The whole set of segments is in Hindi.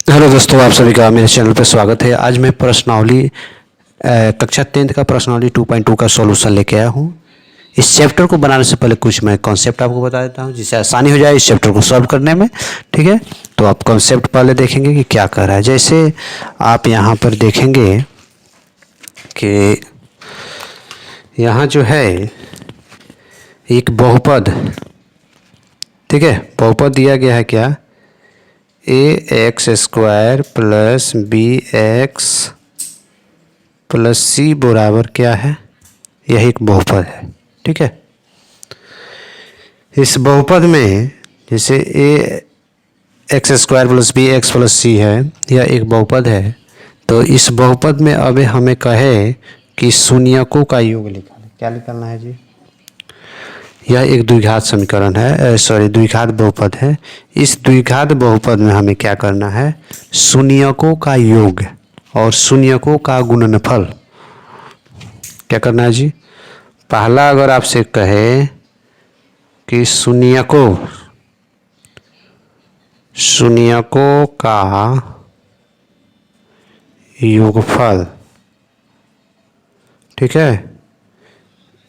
हेलो दोस्तों, आप सभी का मेरे चैनल पर स्वागत है। आज मैं प्रश्नावली कक्षा 10th का प्रश्नावली 2.2 का सॉल्यूशन लेके आया हूँ। इस चैप्टर को बनाने से पहले कुछ मैं कॉन्सेप्ट आपको बता देता हूँ जिससे आसानी हो जाए इस चैप्टर को सॉल्व करने में। ठीक है, तो आप कॉन्सेप्ट पहले देखेंगे कि क्या कर रहा है। जैसे आप यहाँ पर देखेंगे कि यहाँ जो है एक बहुपद, ठीक है, बहुपद दिया गया है क्या, ax² plus bx plus c बराबर क्या है, यह एक बहुपद है। ठीक है, इस बहुपद में जैसे ax² plus bx plus c है, यह एक बहुपद है। तो इस बहुपद में अब हमें कहे कि शून्यकों का योग निकालें। क्या निकालना है जी? यह एक द्विघात समीकरण है, द्विघात बहुपद है। इस द्विघात बहुपद में हमें क्या करना है, शून्यकों का योग और शून्यकों का गुणनफल क्या करना है जी। पहला अगर आपसे कहे कि शून्यकों का योगफल, ठीक है,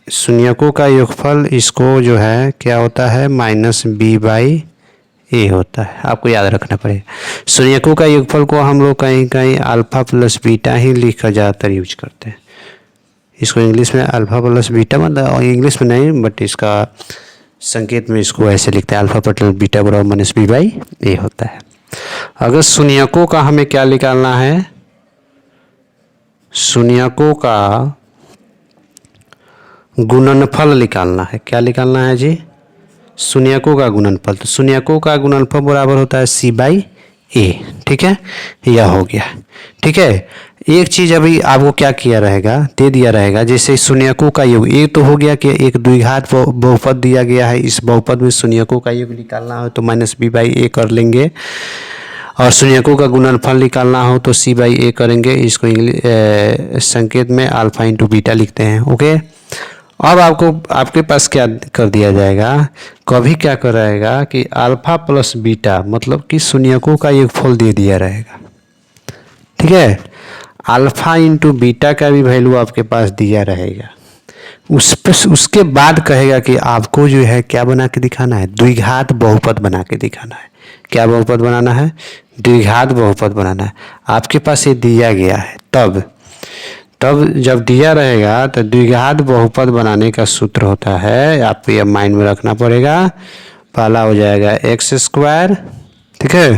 शून्यकों का योगफल इसको जो है क्या होता है, -b/a होता है। आपको याद रखना पड़ेगा। शून्यकों का योगफल को हम लोग कहीं कहीं अल्फा प्लस बीटा ही लिख कर ज़्यादातर यूज करते हैं। इसको इंग्लिश में अल्फा प्लस बीटा, मतलब इंग्लिश में नहीं बट इसका संकेत में इसको ऐसे लिखते हैं, अल्फा प्लस बीटा बराबर -b/a होता है। अगर शून्यकों का हमें क्या निकालना है, शून्यकों का गुणनफल निकालना है। क्या निकालना है जी? शून्यकों का गुणनफल। तो शून्यकों का गुणनफल बराबर होता है c/a। ठीक है, यह हो गया। ठीक है, एक चीज अभी आपको क्या किया रहेगा, दे दिया रहेगा, जैसे शून्यकों का योग, ये तो हो गया कि एक द्विघात बहुपद दिया गया है, इस बहुपद में शून्यकों का योग निकालना हो तो -b/a कर लेंगे, और शून्यकों का गुणनफल निकालना हो तो c/a करेंगे। इसको संकेत में अल्फा इंटू बीटा लिखते हैं। ओके, अब आपके पास क्या कर दिया जाएगा, कभी क्या कर रहेगा कि अल्फा प्लस बीटा, मतलब कि शून्यकों का योगफल दे दिया रहेगा। ठीक है, अल्फा इंटू बीटा का भी वैल्यू आपके पास दिया रहेगा। उसके बाद कहेगा कि आपको जो है क्या बना के दिखाना है, द्विघात बहुपद बना के दिखाना है। क्या बहुपद बनाना है? द्विघात बहुपद बनाना है। आपके पास ये दिया गया है, तब जब दिया रहेगा तो द्विघात बहुपद बनाने का सूत्र होता है, आपको यह माइंड में रखना पड़ेगा। पहला हो जाएगा x², ठीक है,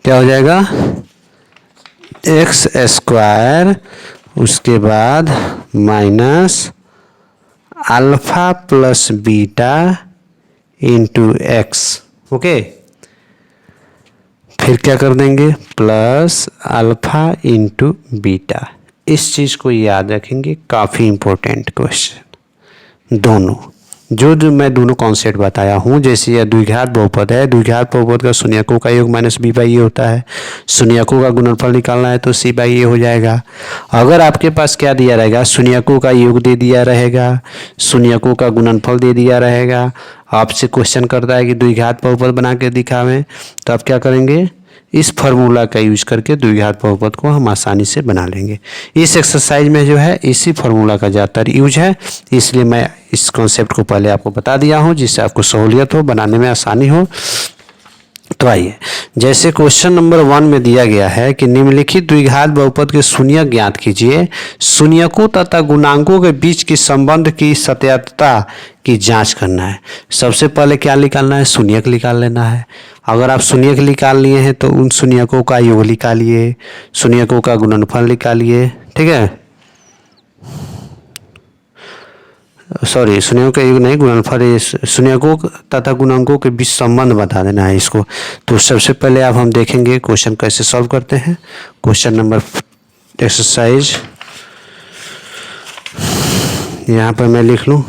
क्या हो जाएगा x², उसके बाद minus alpha plus beta into x। Okay, फिर क्या कर देंगे, प्लस अल्फा इंटू बीटा। इस चीज़ को याद रखेंगे, काफ़ी इम्पोर्टेंट क्वेश्चन। दोनों जो मैं दोनों कॉन्सेप्ट बताया हूँ, जैसे यह द्विघात बहुपद है, द्विघात बहुपद का शून्यकों का योग -b/a होता है। शून्यकों का गुणनफल निकालना है तो c/a हो जाएगा। अगर आपके पास क्या दिया रहेगा, शून्यकों का योग दे दिया रहेगा, शून्यकों का गुणनफल दे दिया रहेगा, आपसे क्वेश्चन करता है कि द्विघात बहुपद बना के दिखावें, तो आप क्या करेंगे, इस फार्मूला का यूज करके द्विघात बहुपद को हम आसानी से बना लेंगे। इस एक्सरसाइज में जो है इसी फार्मूला का ज़्यादातर यूज है, इसलिए मैं इस कॉन्सेप्ट को पहले आपको बता दिया हूँ जिससे आपको सहूलियत हो, बनाने में आसानी हो। तो आइए, जैसे क्वेश्चन नंबर 1 में दिया गया है कि निम्नलिखित द्विघात बहुपद के शून्यक ज्ञात कीजिए। शून्यकों तथा गुणांकों के बीच के संबंध की सत्यता की जांच करना है। सबसे पहले क्या निकालना है, शून्यक निकाल लेना है। अगर आप शून्यक निकाल लिए हैं तो उन शून्यकों का योग निकालिए, शून्यकों का गुणनफल निकालिए। ठीक है, सॉरी, शून्यों का योग नहीं, गुणनफल, शून्यकों तथा गुणांकों के बीच संबंध बता देना है इसको। तो सबसे पहले अब हम देखेंगे क्वेश्चन कैसे सॉल्व करते हैं। क्वेश्चन नंबर एक्सरसाइज यहाँ पर मैं लिख लूँ,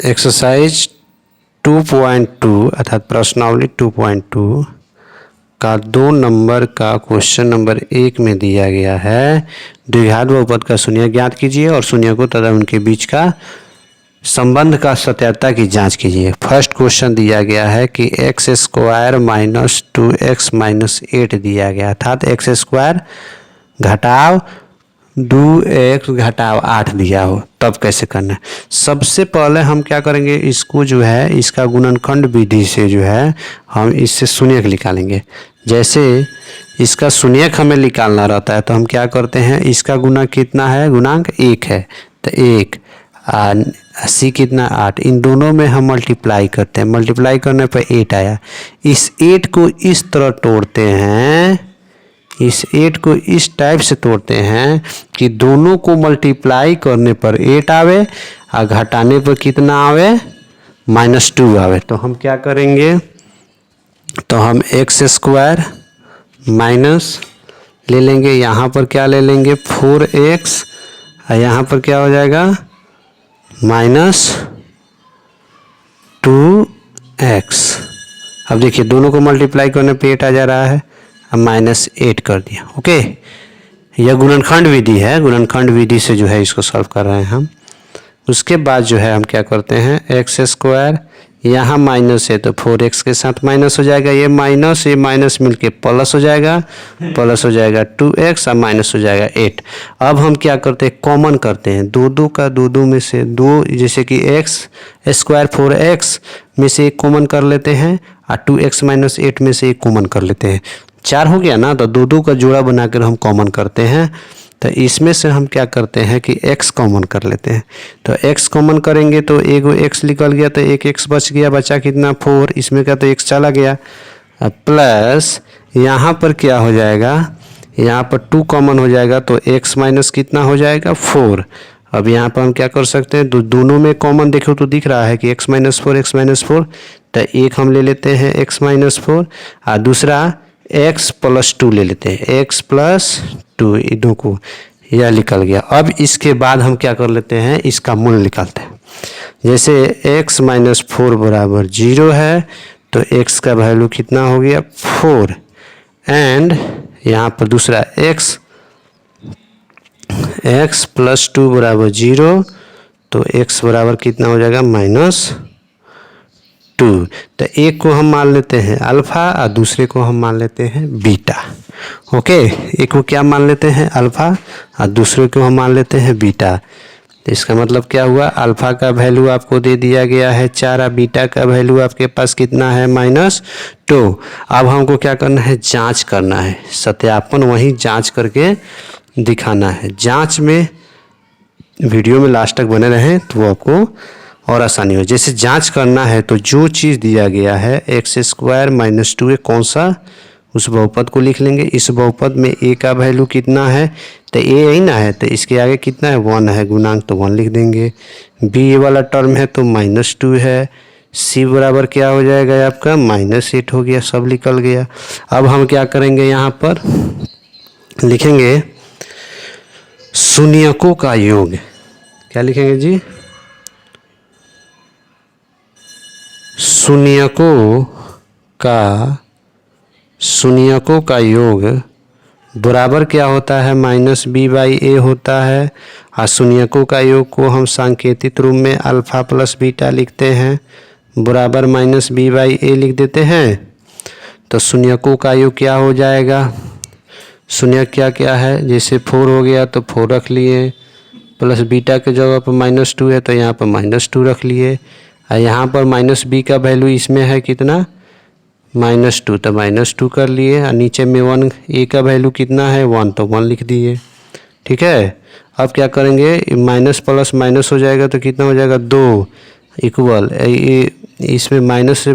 एक्सरसाइज 2.2 अर्थात प्रश्नावली 2.2 का 2 नंबर का क्वेश्चन नंबर 1 में दिया गया है, द्विघात बहुपद का शून्यक ज्ञात कीजिए और शून्यकों तथा उनके बीच का संबंध का सत्यता की जांच कीजिए। फर्स्ट क्वेश्चन दिया गया है कि x square minus 2x minus 8 दिया गया, अर्थात एक्स स्क्वायर घटाव 2x घटाव 8 दिया हो, तब कैसे करना है। सबसे पहले हम क्या करेंगे, इसको जो है इसका गुणनखंड विधि से जो है हम इससे शून्यक निकालेंगे। जैसे इसका शून्यक हमें निकालना रहता है तो हम क्या करते हैं, इसका गुना कितना है, गुणांक 1 है तो 1 सी कितना 8, इन दोनों में हम मल्टीप्लाई करते हैं, मल्टीप्लाई करने पर 8 आया। इस 8 को इस तरह तोड़ते हैं, इस 8 को इस टाइप से तोड़ते हैं कि दोनों को मल्टीप्लाई करने पर 8 आवे और घटाने पर कितना आवे, -2 आवे। तो हम क्या करेंगे, तो हम एक्स स्क्वायर माइनस ले लेंगे, यहाँ पर क्या ले लेंगे 4x और यहाँ पर क्या हो जाएगा -2x। अब देखिए दोनों को मल्टीप्लाई करने पे 8 आ जा रहा है, अब -8 कर दिया। ओके, यह गुणनखंड विधि है, गुणनखंड विधि से जो है इसको सॉल्व कर रहे हैं हम। उसके बाद जो है हम क्या करते हैं, एक्स स्क्वायर यहाँ माइनस है तो 4x के साथ माइनस हो जाएगा, ये माइनस मिलके प्लस हो जाएगा, प्लस हो जाएगा 2x और माइनस हो जाएगा 8। अब हम क्या करते हैं, कॉमन करते हैं, दो का दो में से दो, जैसे कि एक्स स्क्वायर 4x में से एक कॉमन कर लेते हैं और 2x माइनस 8 में से एक कॉमन कर लेते हैं, 4 हो गया ना। तो दो का जोड़ा बनाकर हम कॉमन करते हैं, तो इसमें से हम क्या करते हैं कि x कॉमन कर लेते हैं। तो x कॉमन करेंगे तो एगो x निकल गया तो एक x बच गया, बचा कितना 4, इसमें क्या तो x चला गया, प्लस यहाँ पर क्या हो जाएगा, यहाँ पर 2 कॉमन हो जाएगा तो x माइनस कितना हो जाएगा 4। अब यहाँ पर हम क्या कर सकते हैं, दोनों में कॉमन देखो तो दिख रहा है कि x माइनस 4, तो एक हम ले लेते हैं x माइनस 4 और दूसरा x प्लस 2 ले लेते हैं, x प्लस 2, इनों को यह निकल गया। अब इसके बाद हम क्या कर लेते हैं, इसका मूल निकालते हैं। जैसे x माइनस 4 बराबर 0 है तो x का वैल्यू कितना हो गया 4, एंड यहाँ पर दूसरा x प्लस 2 बराबर 0 तो x बराबर कितना हो जाएगा -2। तो एक को हम मान लेते हैं अल्फ़ा और दूसरे को हम मान लेते हैं बीटा। ओके, एक को क्या मान लेते हैं अल्फ़ा और दूसरे को हम मान लेते हैं बीटा। तो इसका मतलब क्या हुआ, अल्फ़ा का वैल्यू आपको दे दिया गया है 4 और बीटा का वैल्यू आपके पास कितना है -2। अब हमको क्या करना है, जांच करना है, सत्यापन वहीं जांच करके दिखाना है। जांच में वीडियो में लास्ट तक बने रहें तो वो आपको और आसानी हो। जैसे जांच करना है तो जो चीज़ दिया गया है एक्स स्क्वायर माइनस 2 कौन सा, उस बहुपद को लिख लेंगे। इस बहुपद में a का वैल्यू कितना है, तो a ही ना है तो इसके आगे कितना है 1 है, गुणांक तो 1 लिख देंगे। b वाला टर्म है तो -2 है, c बराबर क्या हो जाएगा आपका -8 हो गया, सब निकल गया। अब हम क्या करेंगे, यहाँ पर लिखेंगे शून्यकों का योग। क्या लिखेंगे जी, शून्यकों का योग बराबर क्या होता है -b/a होता है। और शून्यकों का योग को हम सांकेतिक रूप में अल्फ़ा प्लस बीटा लिखते हैं, बराबर -b/a लिख देते हैं। तो शून्यकों का योग क्या हो जाएगा, शून्यक क्या क्या है, जैसे 4 हो गया तो 4 रख लिए, प्लस बीटा के जगह पर -2 है तो यहाँ पर -2 रख लिए, और यहाँ पर -b का वैल्यू इसमें है कितना -2 तो -2 कर लिए, और नीचे में 1 a का वैल्यू कितना है 1 तो 1 लिख दिए। ठीक है, अब क्या करेंगे, माइनस प्लस माइनस हो जाएगा तो कितना हो जाएगा 2 इक्वल, इसमें माइनस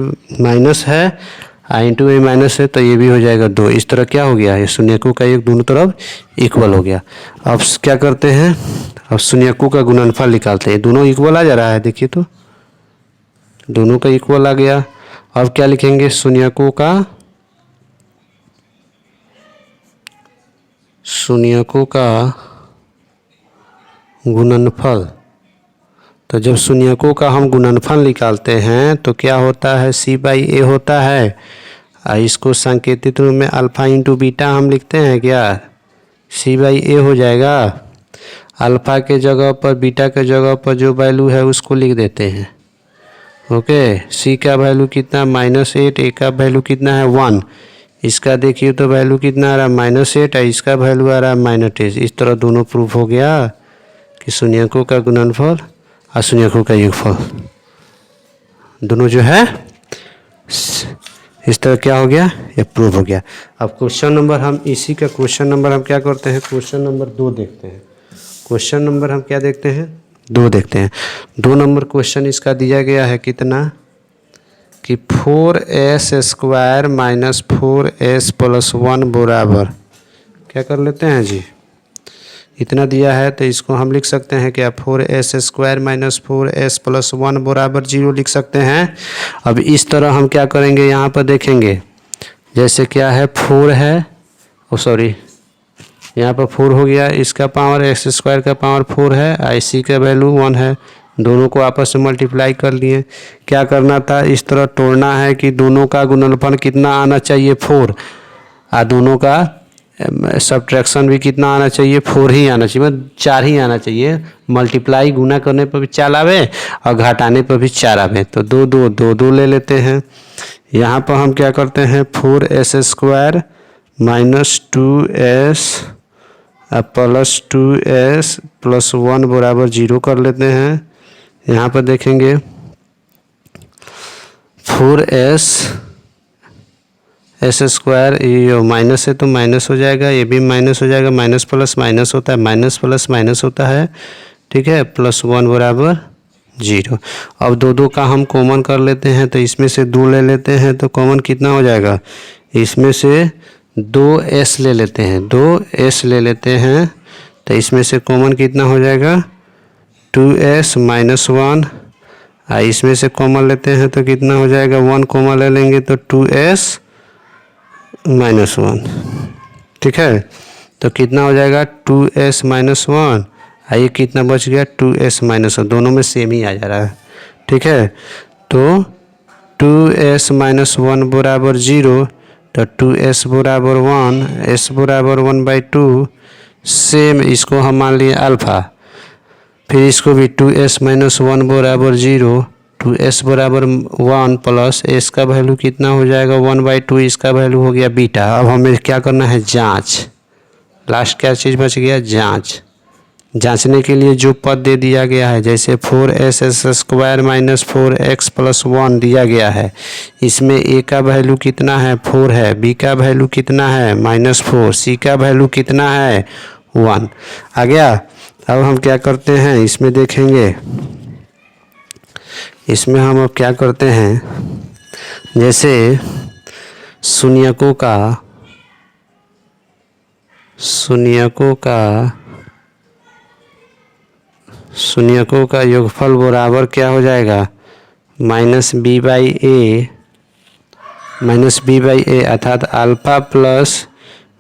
है इंटू में माइनस है तो ये भी हो जाएगा 2। इस तरह क्या हो गया, ये शून्यकों का योग दोनों तरफ इक्वल हो गया। अब क्या करते हैं, अब शून्यकों का गुणनफल निकालते हैं। दोनों इक्वल आ जा रहा है, देखिए तो दोनों का इक्वल आ गया। अब क्या लिखेंगे, शून्यकों का गुणनफल। तो जब शून्यकों का हम गुणनफल निकालते हैं तो क्या होता है, c/a होता है, और इसको सांकेतिक रूप में अल्फ़ा इंटू बीटा हम लिखते हैं, क्या c/a हो जाएगा। अल्फ़ा के जगह पर बीटा के जगह पर जो वैल्यू है उसको लिख देते हैं। ओके, सी का वैल्यू कितना -8, ए का वैल्यू कितना है 1, इसका देखिए तो वैल्यू कितना आ रहा है -8 है, इसका वैल्यू आ रहा है -8। इस तरह दोनों प्रूफ हो गया कि शून्यकों का गुणनफल और शून्यकों का योगफल दोनों जो है इस तरह क्या हो गया, ये प्रूफ हो गया। अब क्वेश्चन नंबर हम इसी का क्वेश्चन नंबर हम क्या करते हैं, क्वेश्चन नंबर 2 देखते हैं। क्वेश्चन नंबर हम क्या देखते हैं, 2 देखते हैं। 2 नंबर क्वेश्चन इसका दिया गया है कितना कि 4s² - 4s + 1 बराबर क्या कर लेते हैं जी, इतना दिया है तो इसको हम लिख सकते हैं क्या 4s² - 4s + 1 बराबर 0 लिख सकते हैं। अब इस तरह हम क्या करेंगे, यहाँ पर देखेंगे जैसे क्या है 4 है, सॉरी यहाँ पर 4 हो गया, इसका पावर x² का पावर 4 है, IC का वैल्यू 1 है, दोनों को आपस में मल्टीप्लाई कर लिए। क्या करना था, इस तरह तोड़ना है कि दोनों का गुणनफल कितना आना चाहिए 4, और दोनों का सब्ट्रैक्शन भी कितना आना चाहिए 4 ही आना चाहिए, मतलब 4 ही आना चाहिए। मल्टीप्लाई गुना करने पर भी 4 आवे और घटाने पर भी 4 आवे, तो 2 2 2 2 ले लेते हैं। यहाँ पर हम क्या करते हैं 4s² - 2s + 2s + 1 बराबर 0 कर लेते हैं। यहाँ पर देखेंगे 4s s², ये माइनस है तो माइनस हो जाएगा, ये भी माइनस हो जाएगा, माइनस प्लस माइनस होता है, माइनस प्लस माइनस होता है, ठीक है, +1 बराबर 0। अब 2 2 का हम कॉमन कर लेते हैं, तो इसमें से 2 ले लेते हैं तो कॉमन कितना हो जाएगा, इसमें से 2s ले लेते हैं, 2s ले लेते हैं तो इसमें से कॉमन कितना हो जाएगा 2s - 1, इसमें से कॉमन लेते हैं तो कितना हो जाएगा 1 कॉमन ले लेंगे तो 2s - 1, ठीक है, तो कितना हो जाएगा 2s - 1, ये कितना बच गया 2s - 1, दोनों में सेम ही आ जा रहा है, ठीक है। तो 2s - 1 बराबर 0, तो 2s बराबर 1, s बराबर 1/2, सेम इसको हम मान लिए अल्फ़ा, फिर इसको भी 2s - 1 बराबर 0, 2s बराबर 1 प्लस s का वैल्यू कितना हो जाएगा 1/2, इसका वैल्यू हो गया बीटा। अब हमें क्या करना है जांच, लास्ट क्या चीज़ बच गया जांच। जांचने के लिए जो पद दे दिया गया है, जैसे 4s² - 4x + 1 दिया गया है, इसमें a का वैल्यू कितना है 4 है, b का वैल्यू कितना है -4, c का वैल्यू कितना है 1 आ गया। अब हम क्या करते हैं, इसमें देखेंगे, इसमें हम अब क्या करते हैं, जैसे शून्यकों का योगफल बराबर क्या हो जाएगा -b/a अर्थात अल्फ़ा प्लस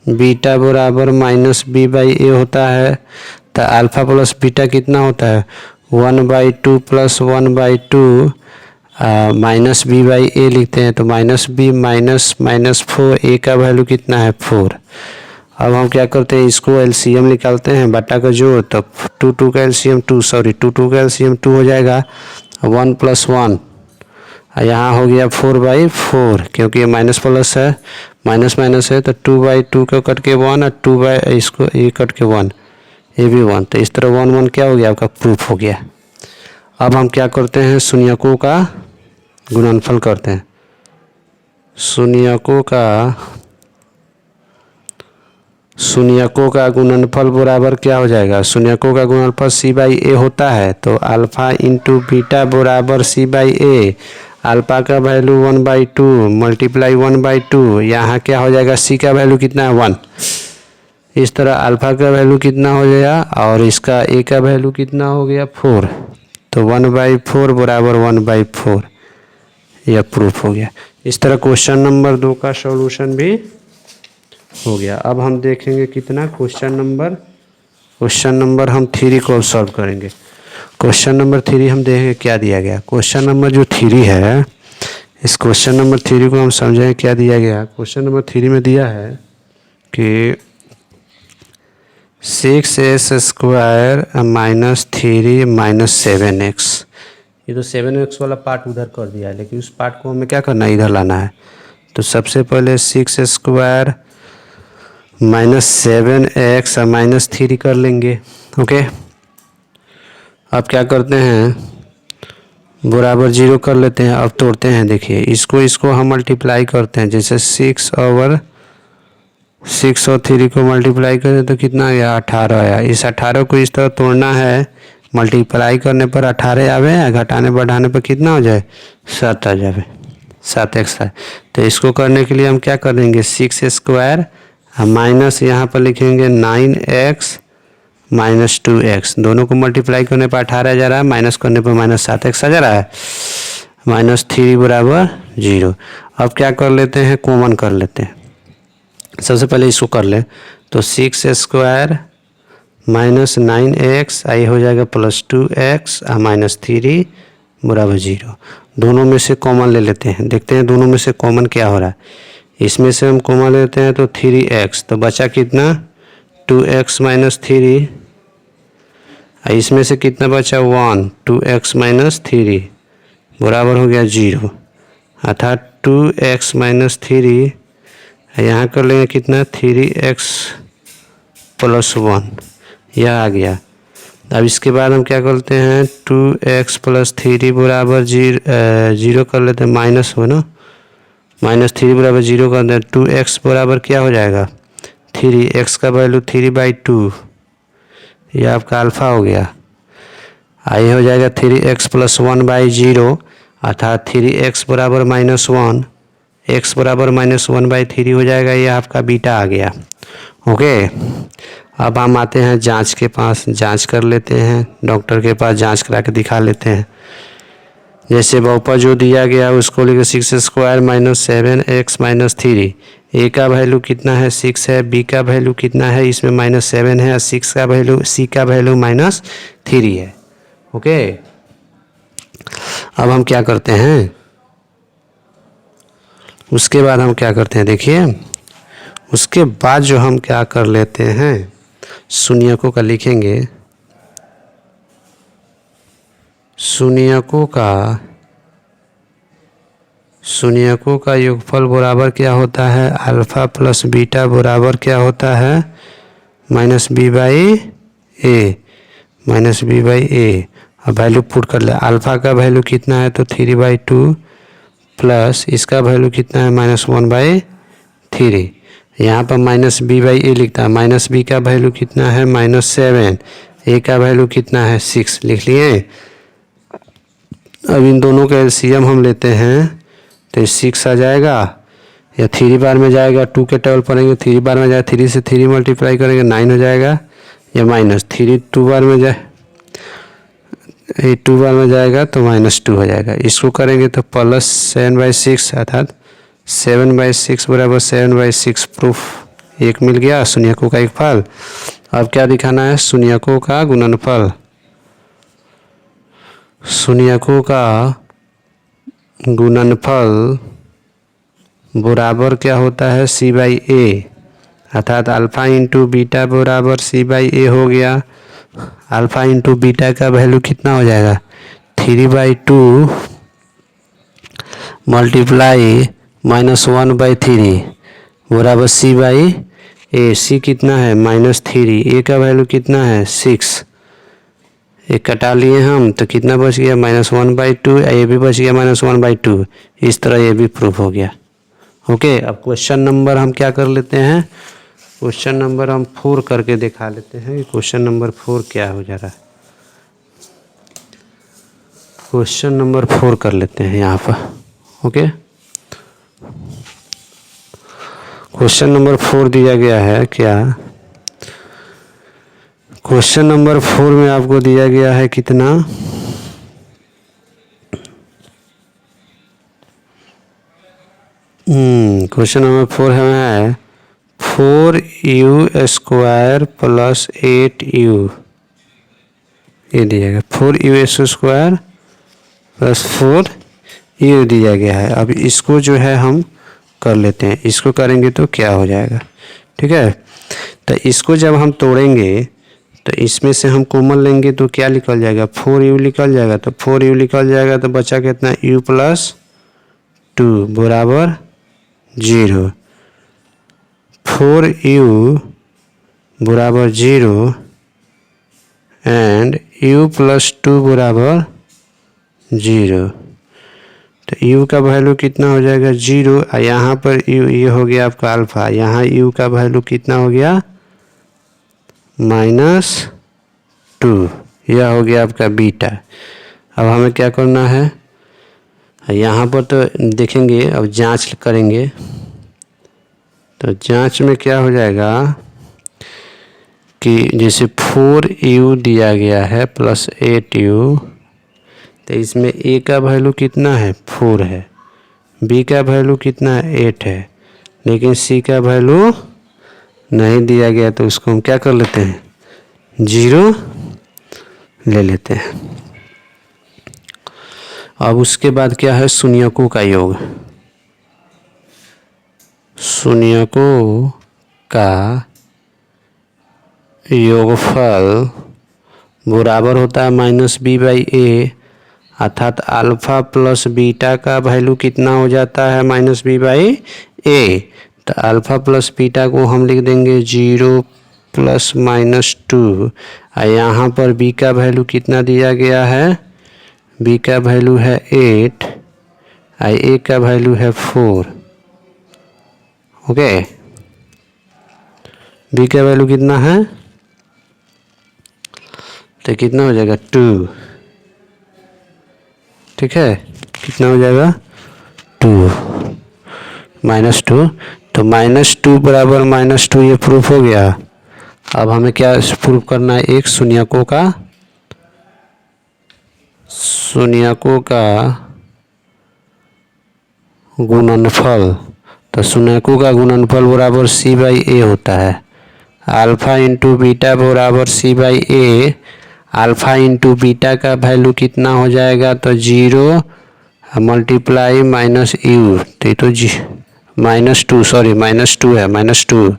बीटा बराबर -b/a होता है। तो अल्फ़ा प्लस बीटा कितना होता है 1/2 + 1/2 -b/a लिखते हैं, तो -b - -4, a का वैल्यू कितना है 4। अब हम क्या करते हैं, इसको एलसीएम निकालते हैं, बटा का जोड़, तो 2 2 का एलसीएम 2 हो जाएगा 1 + 1, यहाँ हो गया 4/4, क्योंकि ये माइनस प्लस है, माइनस माइनस है, तो 2/2 को कट के 1 और 2 इसको ये कट के 1, ये भी 1, तो इस तरह 1 1 क्या हो गया आपका प्रूफ हो गया। अब हम क्या करते हैं, शून्यकों का गुणनफल करते हैं। शून्यकों का गुणनफल बराबर क्या हो जाएगा, शून्यकों का गुणनफल c/a होता है, तो अल्फ़ा इंटू बीटा बराबर c/a, अल्फ़ा का वैल्यू 1/2 मल्टीप्लाई 1/2, यहाँ क्या हो जाएगा c का वैल्यू कितना है 1, इस तरह अल्फ़ा का वैल्यू कितना हो गया और इसका a का वैल्यू कितना हो गया 4, तो 1/4 बराबर 1/4, यह प्रूफ हो गया। इस तरह क्वेश्चन नंबर 2 का सॉल्यूशन भी हो गया। अब हम देखेंगे कितना क्वेश्चन नंबर हम 3 को सॉल्व करेंगे। क्वेश्चन नंबर 3 हम देखेंगे क्या दिया गया। क्वेश्चन नंबर जो 3 है, इस क्वेश्चन नंबर 3 को हम समझें क्या दिया गया। क्वेश्चन नंबर 3 में दिया है कि 6s² माइनस 3 माइनस 7x। ये तो 7x वाला पार्ट उधर कर दिया है, लेकिन उस पार्ट को हमें क्या करना है, इधर लाना है। तो सबसे पहले 6² माइनस 7x और माइनस 3 कर लेंगे। ओके, अब क्या करते हैं, बराबर 0 कर लेते हैं। अब तोड़ते हैं, देखिए इसको हम मल्टीप्लाई करते हैं। जैसे 6 और 3 को मल्टीप्लाई करें तो कितना आ गया, 18 आया। इस 18 को इस तरह तोड़ना है, मल्टीप्लाई करने पर 18 आवे, घटाने बढ़ाने पर कितना हो जाए, 7 आ जाए, 7x है। तो इसको करने के लिए हम क्या करेंगे, 6² माइनस यहाँ पर लिखेंगे 9x माइनस 2x। दोनों को मल्टीप्लाई करने पर 18 जा रहा है, माइनस करने पर माइनस 7x आ जा रहा है। माइनस 3 बराबर 0। अब क्या कर लेते हैं, कॉमन कर लेते हैं। सबसे पहले इसको कर ले, तो 6² माइनस 9x आई हो जाएगा प्लस 2x और माइनस 3 बराबर 0। दोनों में से कॉमन ले लेते हैं, देखते हैं दोनों में से कॉमन क्या हो रहा है। इसमें से हम कॉमन लेते हैं तो 3x, तो बचा कितना, 2x माइनस 3। इसमें से कितना बचा, 1, 2x माइनस 3 बराबर हो गया 0। अर्थात 2x माइनस 3, यहाँ कर लेंगे कितना, 3x प्लस 1, यह आ गया। अब इसके बाद हम क्या करते हैं, 2x प्लस 3 बराबर 0 कर लेते हैं, माइनस हो ना, माइनस 3 बराबर 0 कर दें। 2x बराबर क्या हो जाएगा, 3, x का वैल्यू 3/2, यह आपका अल्फ़ा हो गया। आई हो जाएगा 3x प्लस 1/0, अर्थात 3x बराबर -1, x बराबर -1/3 हो जाएगा, ये आपका बीटा आ गया। ओके, अब हम आते हैं जांच के पास, जांच कर लेते हैं, डॉक्टर के पास जांच करा के दिखा लेते हैं। जैसे बहुपद जो दिया गया उसको लिखे 6² माइनस 7x माइनस 3। ए का वैल्यू कितना है, 6 है, बी का वैल्यू कितना है, इसमें -7 है, और 6 का वैल्यू, सी का वैल्यू -3 है। ओके, अब हम क्या करते हैं, उसके बाद हम क्या करते हैं, देखिए उसके बाद जो हम क्या कर लेते हैं, शून्यकों का लिखेंगे। शून्यकों का योगफल बराबर क्या होता है, अल्फ़ा प्लस बीटा बराबर क्या होता है, -b/a, -b/a। अब वैल्यू पुट कर ले, अल्फ़ा का वैल्यू कितना है तो 3/2 प्लस इसका वैल्यू कितना है -1/3। यहाँ पर -b/a लिखता है, -b का वैल्यू कितना है -7, a का वैल्यू कितना है 6, लिख लिए। अब इन दोनों का एलसीएम हम लेते हैं तो 6 आ जाएगा, या 3 बार में जाएगा, 2 के टेबल पढ़ेंगे, 3 बार में जाएगा, 3 से 3 मल्टीप्लाई करेंगे 9 हो जाएगा, या -3 2 बार में जाए, 2 बार में जाएगा तो -2 हो जाएगा। इसको करेंगे तो प्लस 7/6, अर्थात 7/6 बराबर 7/6। प्रूफ एक मिल गया, शून्यकों का एक फल। अब क्या दिखाना है, शून्यकों का गुणनफल। शून्यकों का गुणनफल बराबर क्या होता है, c/a, अर्थात अल्फ़ा इंटू बीटा बराबर c/a हो गया। अल्फ़ा इंटू बीटा का वैल्यू कितना हो जाएगा, 3/2 मल्टीप्लाई -1/3 बराबर c/a। c कितना है -3, a का वैल्यू कितना है 6, एक कटा लिए हम तो कितना बच गया -1/2, ये भी बच गया -1/2। इस तरह ये भी प्रूफ हो गया। ओके, अब क्वेश्चन नंबर हम क्या कर लेते हैं, क्वेश्चन नंबर हम 4 करके दिखा लेते हैं कि क्वेश्चन नंबर 4 क्या हो जा रहा है। क्वेश्चन नंबर 4 कर लेते हैं यहाँ पर। ओके, क्वेश्चन नंबर 4 दिया गया है क्या, क्वेश्चन नंबर 4 में आपको दिया गया है कितना, क्वेश्चन नंबर 4 है 4u² प्लस 8u, ये दिया गया 4u² प्लस 4u दिया गया है। अब इसको जो है हम कर लेते हैं, इसको करेंगे तो क्या हो जाएगा, ठीक है। तो इसको जब हम तोड़ेंगे तो इसमें से हम कॉमन लेंगे तो क्या निकल जाएगा, 4u निकल जाएगा। तो 4u निकल जाएगा तो बचा कितना, u प्लस 2 बराबर 0। 4u बराबर 0 एंड u प्लस 2 बराबर 0। तो u का वैल्यू कितना हो जाएगा 0, और यहाँ पर u ये हो गया आपका अल्फ़ा, यहाँ u का वैल्यू कितना हो गया -2, यह हो गया आपका बीटा। अब हमें क्या करना है, यहाँ पर तो देखेंगे, अब जांच करेंगे तो जांच में क्या हो जाएगा कि जैसे 4u दिया गया है प्लस 8u, तो इसमें a का वैल्यू कितना है 4 है, b का वैल्यू कितना है 8 है, लेकिन c का वैल्यू नहीं दिया गया, तो उसको हम क्या कर लेते हैं 0 ले लेते हैं। अब उसके बाद क्या है शून्यकों का योग। शून्यकों का योगफल बराबर होता है -b/a, अर्थात अल्फ़ा प्लस बीटा का वैल्यू कितना हो जाता है -b/a। तो अल्फ़ा प्लस बीटा को हम लिख देंगे 0 प्लस -2, और यहाँ पर b का वैल्यू कितना दिया गया है, b का वैल्यू है 8 और a का वैल्यू है 4। ओके, b का वैल्यू कितना है, तो कितना हो जाएगा 2, ठीक है, कितना हो जाएगा 2 -2, तो -2 बराबर -2 ये प्रूफ हो गया। अब हमें क्या प्रूफ करना है, एक शून्यकों का गुणनफल। तो शून्यकों का गुणनफल बराबर c/a होता है, अल्फ़ा इंटू बीटा बराबर c/a। अल्फ़ा इंटू बीटा का वैल्यू कितना हो जाएगा, तो 0 मल्टीप्लाई -u, तो ये तो -2 है, -2।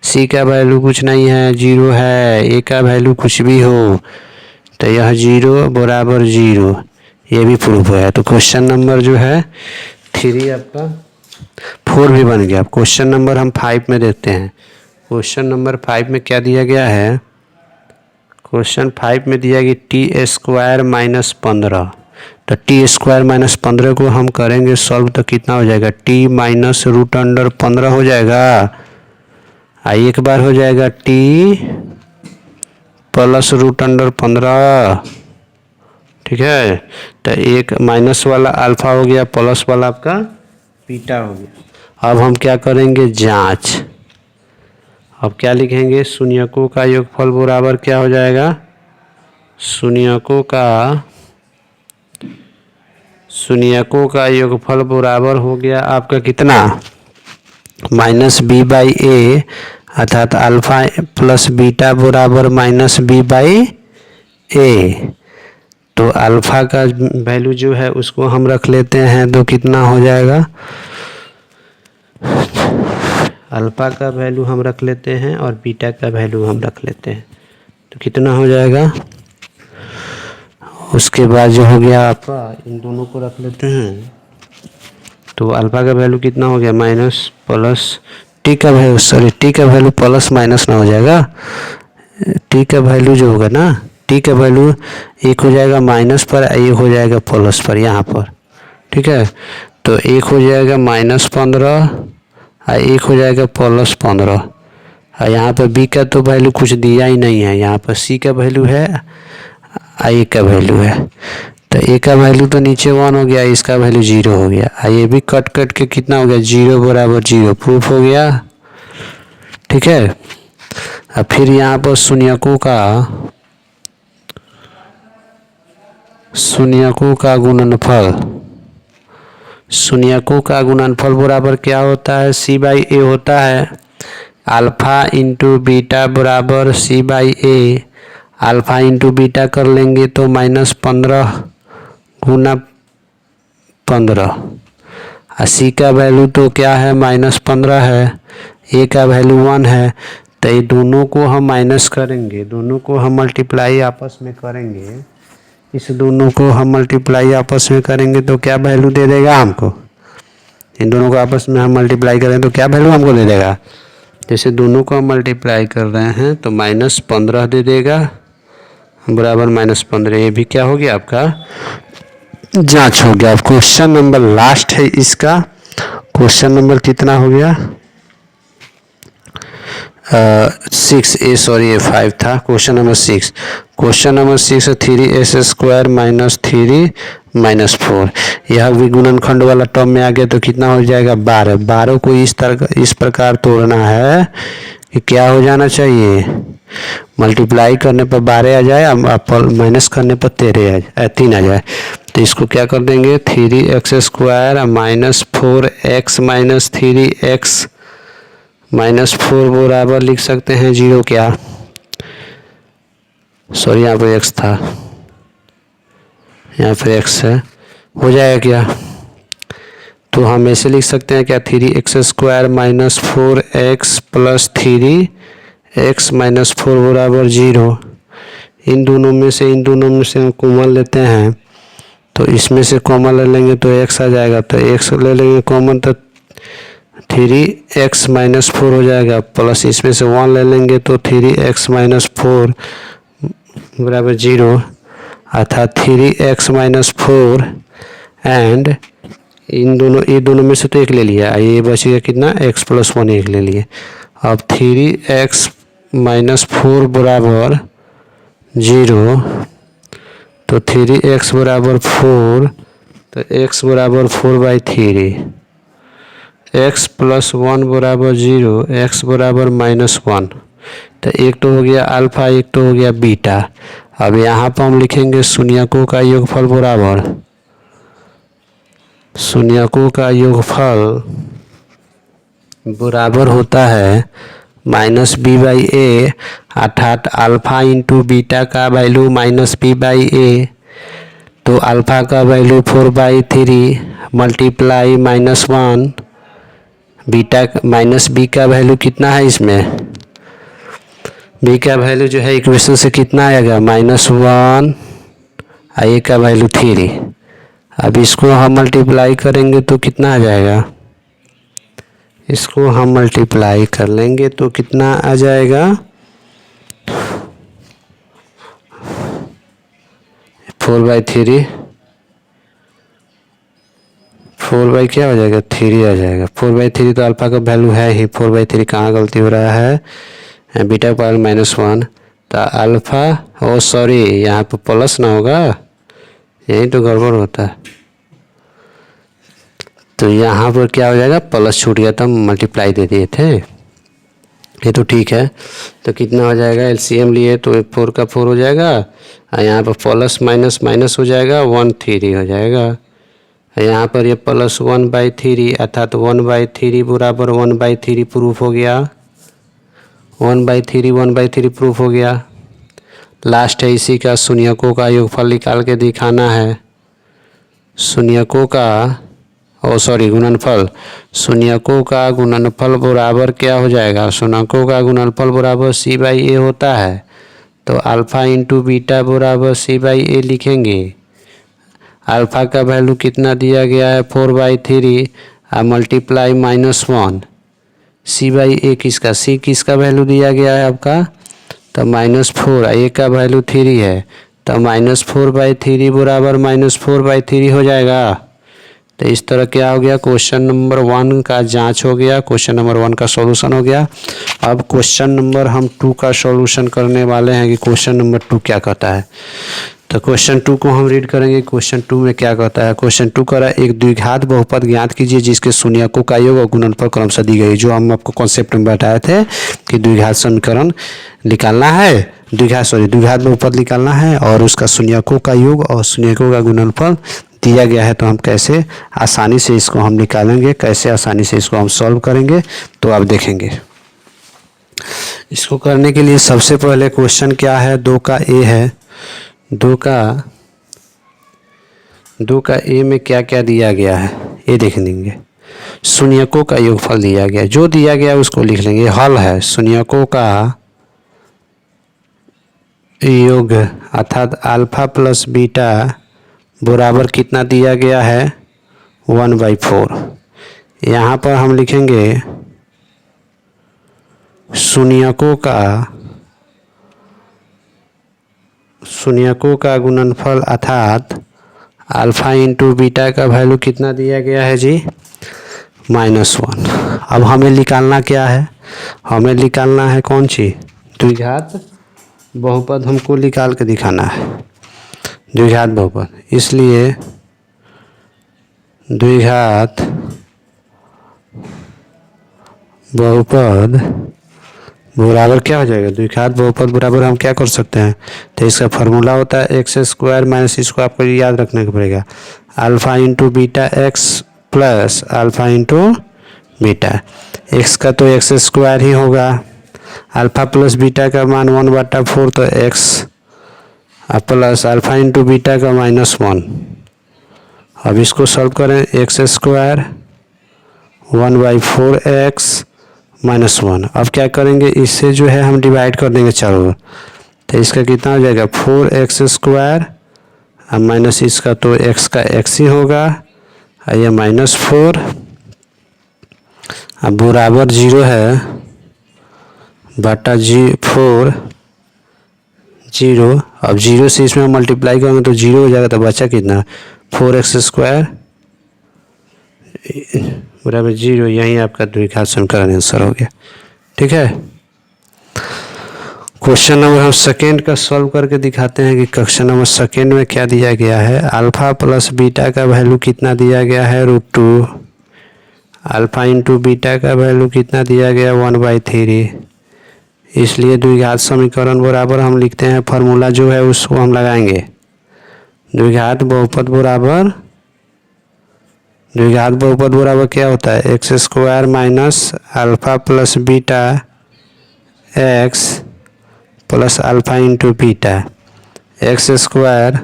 c का वैल्यू कुछ नहीं है 0 है, a का वैल्यू कुछ भी हो, तो यह 0 बराबर 0, ये भी प्रूफ है। तो क्वेश्चन नंबर जो है 3 आपका 4 भी बन गया। क्वेश्चन नंबर हम 5 में देखते हैं। क्वेश्चन नंबर 5 में क्या दिया गया है, क्वेश्चन 5 में दिया गया t² -15। तो t² -15 को हम करेंगे सॉल्व, तो कितना हो जाएगा t -√15 हो जाएगा, एक बार हो जाएगा t प्लस √15, ठीक है। तो एक माइनस वाला अल्फ़ा हो गया, प्लस वाला आपका बीटा हो गया। अब हम क्या करेंगे जांच। अब क्या लिखेंगे, शून्यकों का योगफल बराबर क्या हो जाएगा, शून्यकों का योगफल बराबर हो गया आपका कितना -b/a, अर्थात अल्फ़ा प्लस बीटा बराबर -b/a। तो अल्फ़ा का वैल्यू जो है उसको हम रख लेते हैं, तो कितना हो जाएगा, अल्फ़ा का वैल्यू हम रख लेते हैं और बीटा का वैल्यू हम रख लेते हैं, तो कितना हो जाएगा। उसके बाद जो हो गया आपका, इन दोनों को रख लेते हैं, तो अल्फ़ा का वैल्यू कितना हो गया माइनस प्लस, टी का वैल्यू प्लस माइनस ना हो जाएगा, टी का वैल्यू जो होगा ना, टी का वैल्यू एक हो जाएगा माइनस पर, एक हो जाएगा प्लस पर यहाँ पर, ठीक है। तो एक हो जाएगा -15 और एक हो जाएगा +15, और यहाँ पर बी का तो वैल्यू कुछ दिया ही नहीं है, यहाँ पर सी का वैल्यू है और ए का वैल्यू है। तो ए का वैल्यू तो नीचे 1 हो गया, इसका वैल्यू 0 हो गया, और ये भी कट के कितना हो गया 0 बराबर 0 प्रूफ हो गया, ठीक है। अब फिर यहाँ पर शून्यकों का गुणनफल बराबर क्या होता है, c/a होता है। अल्फ़ा इंटू बीटा बराबर c/a, अल्फ़ा इंटू बीटा कर लेंगे तो -15 गुना 15, और c का वैल्यू तो क्या है -15 है, a का वैल्यू 1 है, तो ये दोनों को हम माइनस करेंगे, दोनों को हम मल्टीप्लाई आपस में करेंगे, इस दोनों को हम मल्टीप्लाई आपस में करेंगे तो क्या वैल्यू दे देगा हमको, इन दोनों को आपस में हम मल्टीप्लाई करें तो क्या वैल्यू हमको दे देगा। जैसे दोनों को हम मल्टीप्लाई कर रहे हैं तो -15 दे देगा बराबर -15। ये भी क्या हो गया आपका जांच हो गया। अब क्वेश्चन नंबर लास्ट है इसका, क्वेश्चन नंबर कितना हो गया 6 ए सॉरी ये 5 था। क्वेश्चन नंबर 6, क्वेश्चन नंबर 6 है 3s² - 3 - 4। यह भी गुणनखंड वाला टर्म में आ गया तो कितना हो जाएगा 12। 12 को इस प्रकार तोड़ना है कि क्या हो जाना चाहिए, मल्टीप्लाई करने पर 12 आ जाए, माइनस करने पर 3 आ जाए। तो इसको क्या कर देंगे 3x² - 4x - 3x -4 बराबर लिख सकते हैं 0 क्या, सॉरी यहाँ पर x था, यहाँ पर x है, हो जाएगा क्या। तो हम ऐसे लिख सकते हैं क्या 3x² - 4x + 3x - 4 बराबर 0। इन दोनों में से हम कॉमन लेते हैं तो इसमें से कॉमन ले लेंगे तो x आ जाएगा, तो x ले लेंगे कॉमन तो 3x - 4 हो जाएगा, प्लस इसमें से 1 ले लेंगे तो 3x - 4 बराबर 0, अर्थात 3x - 4 एंड ये दोनों में से तो एक ले लिया, ये बचेगा कितना x + 1 एक ले लिए। अब 3x - 4 बराबर 0, तो 3x बराबर 4, तो x बराबर 4/3, x + 1 बराबर 0, x बराबर -1। तो एक तो हो गया अल्फा, एक तो हो गया बीटा। अब यहाँ पर हम लिखेंगे शून्यकों का योगफल बराबर, शून्यकों का योगफल बराबर होता है -b/a, अर्थात अल्फा इंटू बीटा का वैल्यू -b/a, तो अल्फा का वैल्यू 4/3 मल्टीप्लाई -1, बीटा -b का वैल्यू कितना है, इसमें b का वैल्यू जो है इक्वेशन से कितना आएगा -1, a का वैल्यू 3। अब इसको हम मल्टीप्लाई करेंगे तो कितना आ जाएगा, इसको हम मल्टीप्लाई कर लेंगे तो कितना आ जाएगा 4/3, 4 क्या हो जाएगा 3 आ जाएगा। 4/3 तो अल्फा का वैल्यू है ही, 4/3 कहाँ गलती हो रहा है, बीटा पावर -1, तो अल्फा ओ सॉरी यहाँ पर प्लस ना होगा, यही तो गड़बड़ होता है। तो यहाँ पर क्या हो जाएगा प्लस छूट गया, तो हम मल्टीप्लाई दे दिए थे, ये तो ठीक है। तो कितना हो जाएगा एलसीएम लिए तो 4 का 4 हो जाएगा, और यहाँ पर प्लस माइनस माइनस हो जाएगा 1/3 हो जाएगा। यहाँ पर ये प्लस 1/3 अर्थात 1/3 बराबर 1/3 प्रूफ हो गया, 1/3 प्रूफ हो गया। लास्ट है इसी का शून्यकों का योगफल निकाल के दिखाना है, शून्यकों का गुणनफल, शून्यकों का गुणनफल बराबर क्या हो जाएगा, शून्यकों का गुणनफल बराबर c/a होता है, तो अल्फा इंटू बीटा बराबर c/a लिखेंगे। अल्फा का वैल्यू कितना दिया गया है 4/3 और मल्टीप्लाई -1, c/a किसका, c किसका वैल्यू दिया गया है आपका, तो -4, a का वैल्यू 3 है, तो -4/3 बराबर -4/3 हो जाएगा। तो इस तरह क्या हो गया क्वेश्चन नंबर 1 का जांच हो गया, क्वेश्चन नंबर 1 का सॉल्यूशन हो गया। अब क्वेश्चन नंबर हम 2 का सॉल्यूशन करने वाले हैं कि क्वेश्चन नंबर 2 क्या कहता है। तो क्वेश्चन 2 को हम रीड करेंगे, क्वेश्चन 2 में क्या कहता है। क्वेश्चन 2 कह रहा है एक द्विघात बहुपद ज्ञात कीजिए जिसके शून्यकों का योग और गुणनफल क्रमशः दी गई। जो हम आपको कॉन्सेप्ट में बताए थे कि द्विघात समीकरण निकालना है, द्विघात बहुपद निकालना है और उसका शून्यकों का योग और शून्यकों का गुणनफल दिया गया है, तो हम कैसे आसानी से इसको हम निकालेंगे, कैसे आसानी से इसको हम सॉल्व करेंगे, तो आप देखेंगे। इसको करने के लिए सबसे पहले क्वेश्चन क्या है, 2 का ए है, 2 का ए में क्या क्या दिया गया है ये देख लेंगे। शून्यकों का योगफल दिया गया, जो दिया गया उसको लिख लेंगे। हल है शून्यकों का योग अर्थात अल्फा प्लस बीटा बराबर कितना दिया गया है 1/4। यहाँ पर हम लिखेंगे शून्यकों का गुणनफल अर्थात अल्फा इंटू बीटा का वैल्यू कितना दिया गया है जी -1। अब हमें निकालना क्या है, हमें निकालना है कौन सी द्विघात बहुपद, हमको निकाल के दिखाना है द्विघात बहुपद। इसलिए द्विघात बहुपद बराबर क्या हो जाएगा, द्विघात बहुपद बराबर हम क्या कर सकते हैं, तो इसका फार्मूला होता है x² माइनस, इसको आपको याद रखने को पड़ेगा, alpha into beta x plus alpha into beta. X का तो x² ही होगा, अल्फा प्लस बीटा का मान 1/4 तो x plus alpha into beta का -1। अब इसको सॉल्व करें, x² 1/4x -1। अब क्या करेंगे, इससे जो है हम डिवाइड कर देंगे चारों ओर, तो इसका कितना हो जाएगा 4x² अब माइनस इसका तो x का x ही होगा, ये -4 अब बराबर 0 है बटा 4 0। अब 0 से इसमें मल्टीप्लाई करेंगे तो 0 हो जाएगा, तो बचा कितना 4x² बराबर 0। यही आपका द्विघात समीकरण आंसर हो गया। ठीक है, क्वेश्चन नंबर हम सेकेंड का सॉल्व करके दिखाते हैं कि क्वेश्चन नंबर सेकेंड में क्या दिया गया है। अल्फा प्लस बीटा का वैल्यू कितना दिया गया है √2, अल्फा इंटू बीटा का वैल्यू कितना दिया गया 1/3। इसलिए द्विघात समीकरण बराबर हम लिखते हैं, फार्मूला जो है उसको हम लगाएंगे, द्विघात बहुपद बराबर क्या होता है x² minus alpha plus beta x plus alpha into beta. x²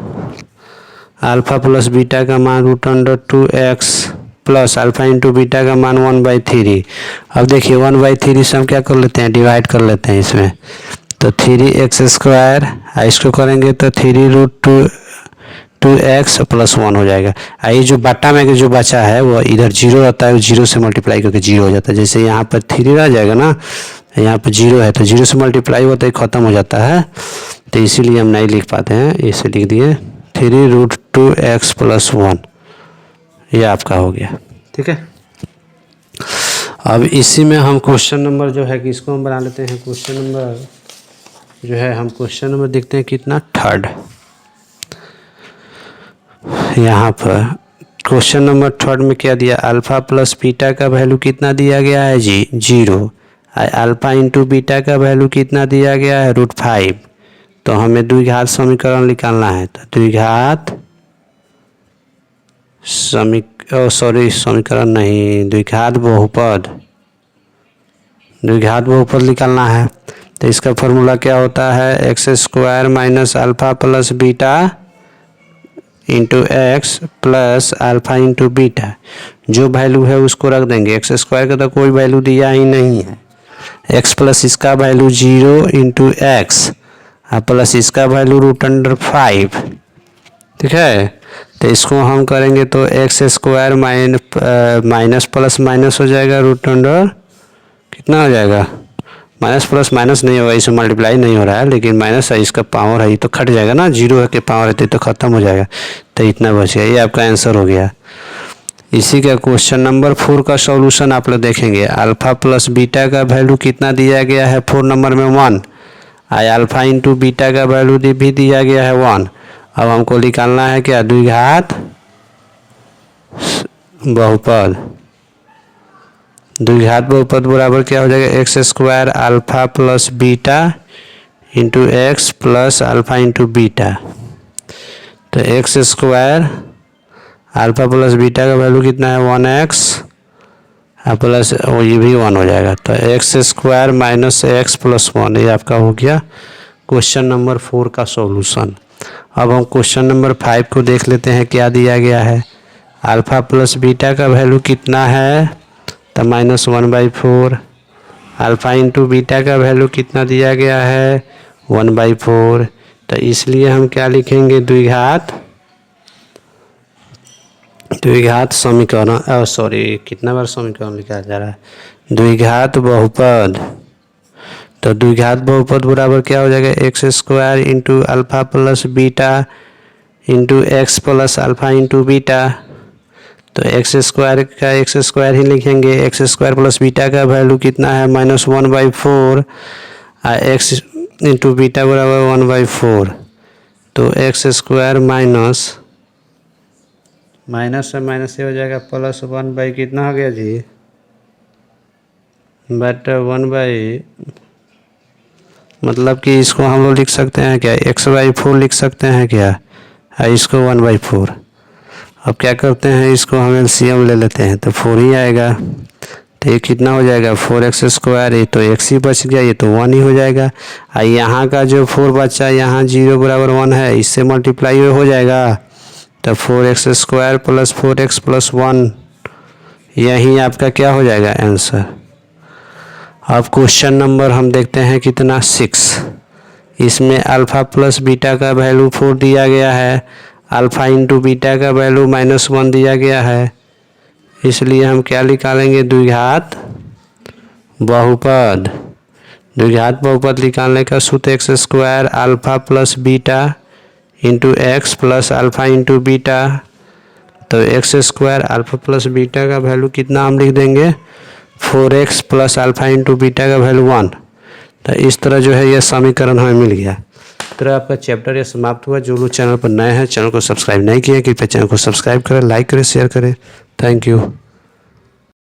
alpha plus beta का मान √2x plus alpha into beta का मान 1/3। अब देखिए 1/3 से हम क्या कर लेते हैं, डिवाइड कर लेते हैं इसमें, तो 3x², इसको करेंगे तो 3√2x प्लस 1 हो जाएगा। ये जो बट्टा में जो बचा है वो इधर 0 रहता है, वो 0 से मल्टीप्लाई करके 0 हो जाता है। जैसे यहाँ पर 3 रह जाएगा ना, यहाँ पर 0 है तो 0 से मल्टीप्लाई होता है ख़त्म हो जाता है, तो इसीलिए हम नहीं लिख पाते हैं, इसे लिख दिए 3√2x प्लस 1, ये आपका हो गया। ठीक है, अब इसी में हम क्वेश्चन नंबर जो है कि इसको हम बना लेते हैं, क्वेश्चन नंबर जो है हम क्वेश्चन नंबर देखते हैं कितना, थर्ड। यहाँ पर क्वेश्चन नंबर थर्ड में क्या दिया, अल्फा प्लस बीटा का वैल्यू कितना दिया गया है जी 0, अल्फा इंटू बीटा का वैल्यू कितना दिया गया है √5। तो हमें द्विघात समीकरण निकालना है, तो द्विघात समीकरण नहीं, द्विघात बहुपद निकालना है। तो इसका फॉर्मूला क्या होता है, x² minus alpha plus beta into x plus alpha into beta. जो वैल्यू है उसको रख देंगे, x² का तो कोई वैल्यू दिया ही नहीं है, x प्लस इसका वैल्यू 0 इंटू एक्स प्लस इसका वैल्यू √5। ठीक है, तो इसको हम करेंगे तो x² माइनस प्लस माइनस हो जाएगा, √, कितना हो जाएगा, माइनस प्लस माइनस नहीं होगा, इसमें मल्टीप्लाई नहीं हो रहा है, लेकिन माइनस है, इसका पावर है, ये तो खट जाएगा ना, 0 के पावर है तो ख़त्म हो जाएगा, तो इतना बच गया, ये आपका आंसर हो गया। इसी का क्वेश्चन नंबर 4 का सॉल्यूशन आप लोग देखेंगे, अल्फा प्लस बीटा का वैल्यू कितना दिया गया है 4 नंबर में 1, अल्फा इंटू बीटा का वैल्यू भी दिया गया है 1। अब हमको निकालना है क्या, द्विघात बहुपद बराबर क्या हो जाएगा, x² alpha plus beta into x plus alpha into beta. तो x² अल्फा प्लस बीटा का वैल्यू कितना है 1x प्लस ये भी 1 हो जाएगा, तो x² माइनस एक्स प्लस 1, ये आपका हो गया क्वेश्चन नंबर 4 का सॉल्यूशन। अब हम क्वेश्चन नंबर 5 को देख लेते हैं, क्या दिया गया है, अल्फ़ा प्लस बीटा का वैल्यू कितना है, तो -1/4। अल्फ़ा इंटू बीटा का वैल्यू कितना दिया गया है, 1/4। तो इसलिए हम क्या लिखेंगे, द्विघात समीकरण, सॉरी कितना बार समीकरण लिखा जा रहा है, द्विघात बहुपद। तो द्विघात बहुपद बराबर क्या हो जाएगा, x² into alpha plus beta into x plus alpha into beta. तो x² का x² ही लिखेंगे, x² प्लस बीटा का वैल्यू कितना है, -1/4 और x इंटू बीटा बराबर 1/4। तो x² माइनस से माइनस ये हो जाएगा +1 कितना हो गया जी, बट 1 मतलब कि इसको हम लोग लिख सकते हैं क्या, x/4 लिख सकते हैं क्या, और इसको 1/4। अब क्या करते हैं, इसको हम LCM ले लेते हैं तो 4 ही आएगा। तो ये कितना हो जाएगा, 4x², ये तो x ही बच गया, ये तो 1 ही हो जाएगा। और यहाँ का जो 4 बचा, यहाँ 0 बराबर 1 है, इससे मल्टीप्लाई हो जाएगा। तो 4x² प्लस 4x प्लस 1, यही आपका क्या हो जाएगा आंसर। अब क्वेश्चन नंबर हम देखते हैं कितना, 6। इसमें अल्फ़ा प्लस बीटा का वैल्यू 4 दिया गया है, अल्फ़ा इंटू बीटा का वैल्यू -1 दिया गया है। इसलिए हम क्या निकालेंगे, द्विघात बहुपद। द्विघात बहुपद निकालने का सूत्र x² alpha plus beta into x plus alpha into beta. तो x² अल्फ़ा प्लस बीटा का वैल्यू कितना हम लिख देंगे, 4x plus alpha into beta का वैल्यू 1। तो इस तरह जो है यह समीकरण हमें मिल गया। इस तरह आपका चैप्टर ये समाप्त हुआ। जो लोग चैनल पर नए हैं, चैनल को सब्सक्राइब नहीं किए, कृपया चैनल को सब्सक्राइब करें, लाइक करें, शेयर करें। Thank you.